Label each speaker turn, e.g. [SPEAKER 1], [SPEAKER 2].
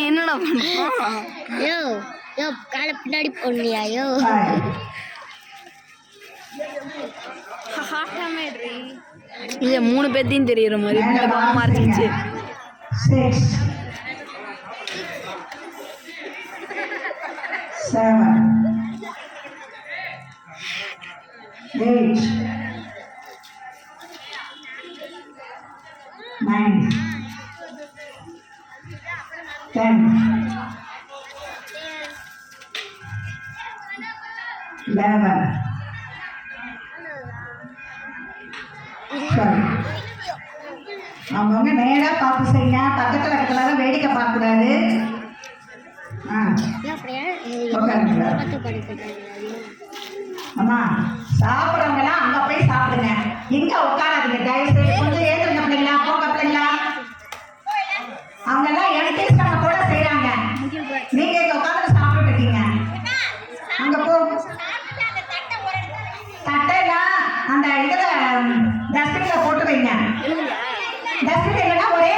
[SPEAKER 1] என்னடா யோ யோ காலை பின்னாடி போனியா யோ இல்ல 3 பேத்தையும் தெரியுற மாதிரி பாவமா இருந்துச்சு.
[SPEAKER 2] 6 7 8 9 10 11 அவங்க நேரா பார்த்து செய்ய பக்கத்தில் இருக்கிறாங்க வேடிக்கை பார்க்கக்கூடாது. அம்மா சாப்பிட்றவங்கலாம் அங்கே போய் சாப்பிடுங்க, இங்கே உட்காராதீங்க தயவு செய்து. கொஞ்சம் ஏற்றுங்க பிள்ளைங்களா, போங்க பிள்ளைங்களா. அவங்கெல்லாம் எடிட்டேஷனை கூட செய்கிறாங்க, நீங்கள் இங்கே உட்காந்து சாப்பிட்டு இருக்கீங்க. அங்கே போ தட்டையெல்லாம் அந்த இதில் டஸ்ட்பினில் போட்டு வைங்க. டஸ்ட்பின் இல்லைன்னா ஒரே